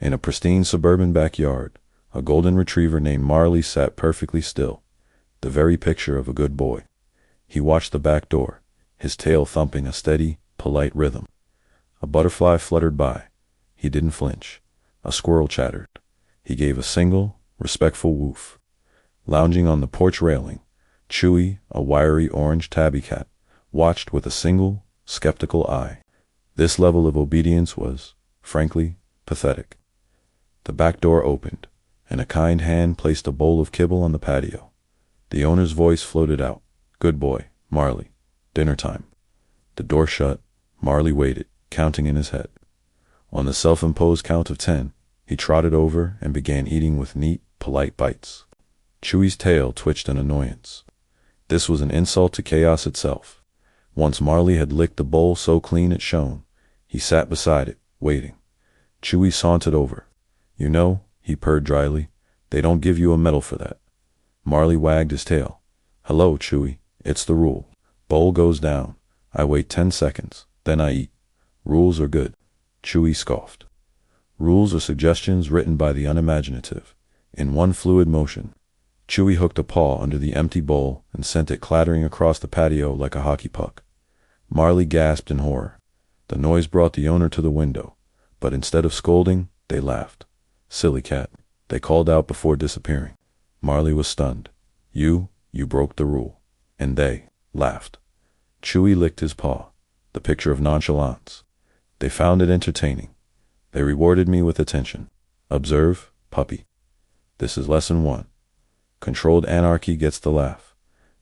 In a pristine suburban backyard, a golden retriever named Marley sat perfectly still, the very picture of a good boy. He watched the back door, his tail thumping a steady, polite rhythm. A butterfly fluttered by. He didn't flinch. A squirrel chattered. He gave a single, respectful woof. Lounging on the porch railing, Chewie, a wiry orange tabby cat, watched with a single, skeptical eye. This level of obedience was, frankly, pathetic. The back door opened, and a kind hand placed a bowl of kibble on the patio. The owner's voice floated out. "Good boy, Marley. Dinner time." The door shut. Marley waited, counting in his head. On the self-imposed count of 10, he trotted over and began eating with neat, polite bites. Chewie's tail twitched in annoyance. This was an insult to chaos itself. Once Marley had licked the bowl so clean it shone. He sat beside it, waiting. Chewie sauntered over. "You know," he purred dryly, "they don't give you a medal for that." Marley wagged his tail. "Hello, Chewie. It's the rule. Bowl goes down. I wait 10 seconds. Then I eat. Rules are good." Chewie scoffed. Rules are suggestions written by the unimaginative. In one fluid motion, Chewie hooked a paw under the empty bowl and sent it clattering across the patio like a hockey puck. Marley gasped in horror. The noise brought the owner to the window, but instead of scolding, they laughed. "Silly cat," they called out before disappearing. Marley was stunned. You broke the rule." And they laughed. Chewie licked his paw, the picture of nonchalance. They found it entertaining. They rewarded me with attention. Observe, puppy. This is lesson 1. Controlled anarchy gets the laugh.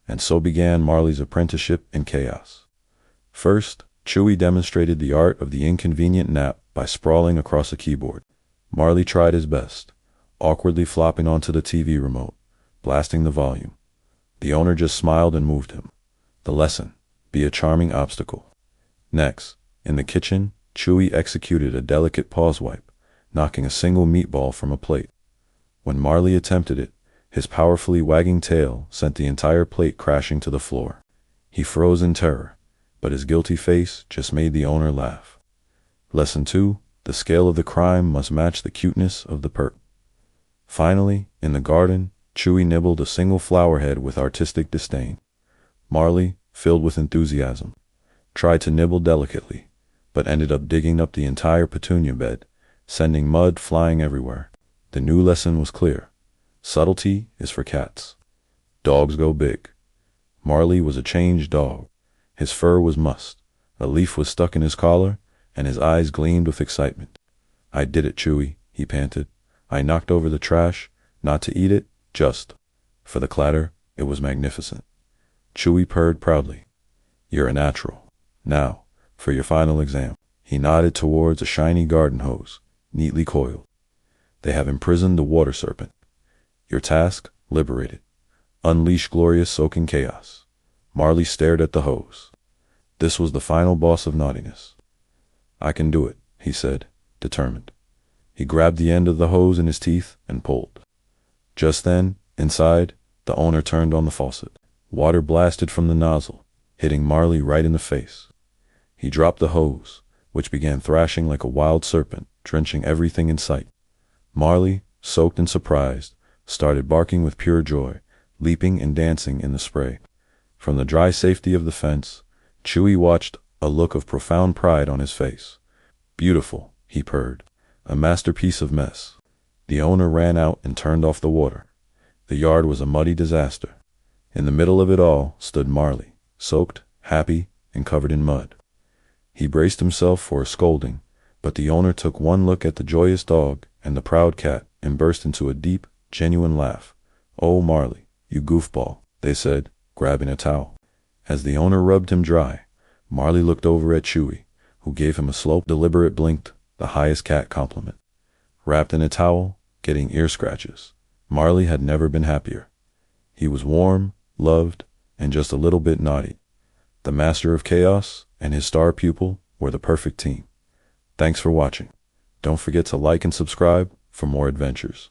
And so began Marley's apprenticeship in chaos. First, Chewie demonstrated the art of the inconvenient nap by sprawling across a keyboard. Marley tried his best, awkwardly flopping onto the TV remote, blasting the volume. The owner just smiled and moved him. The lesson: be a charming obstacle. Next, in the kitchen, Chewie executed a delicate pause wipe, knocking a single meatball from a plate. When Marley attempted it, his powerfully wagging tail sent the entire plate crashing to the floor. He froze in terror, but his guilty face just made the owner laugh. Lesson 2: the scale of the crime must match the cuteness of the perp. Finally, in the garden, Chewie nibbled a single flower head with artistic disdain. Marley, filled with enthusiasm, tried to nibble delicately, but ended up digging up the entire petunia bed, sending mud flying everywhere. The new lesson was clear. Subtlety is for cats. Dogs go big. Marley was a changed dog. His fur was mussed, a leaf was stuck in his collar, and his eyes gleamed with excitement. "I did it, Chewie," he panted. "I knocked over the trash, not to eat it, just for the clatter. It was magnificent." Chewie purred proudly. "You're a natural. Now, for your final exam." He nodded towards a shiny garden hose, neatly coiled. "They have imprisoned the water serpent. Your task: liberate it. Unleash glorious soaking chaos." Marley stared at the hose. This was the final boss of naughtiness. "I can do it," he said, determined. He grabbed the end of the hose in his teeth and pulled. Just then, inside, the owner turned on the faucet. Water blasted from the nozzle, hitting Marley right in the face. He dropped the hose, which began thrashing like a wild serpent, drenching everything in sight. Marley, soaked and surprised, started barking with pure joy, leaping and dancing in the spray. From the dry safety of the fence, Chewie watched, a look of profound pride on his face. "Beautiful," he purred. "A masterpiece of mess." The owner ran out and turned off the water. The yard was a muddy disaster. In the middle of it all stood Marley, soaked, happy, and covered in mud. He braced himself for a scolding, but the owner took one look at the joyous dog and the proud cat and burst into a deep, genuine laugh. "Oh, Marley, you goofball," they said, grabbing a towel. As the owner rubbed him dry, Marley looked over at Chewie, who gave him a slow, deliberate blink, the highest cat compliment. Wrapped in a towel, getting ear scratches, Marley had never been happier. He was warm, loved, and just a little bit naughty. The master of chaos and his star pupil were the perfect team. Thanks for watching. Don't forget to like and subscribe for more adventures.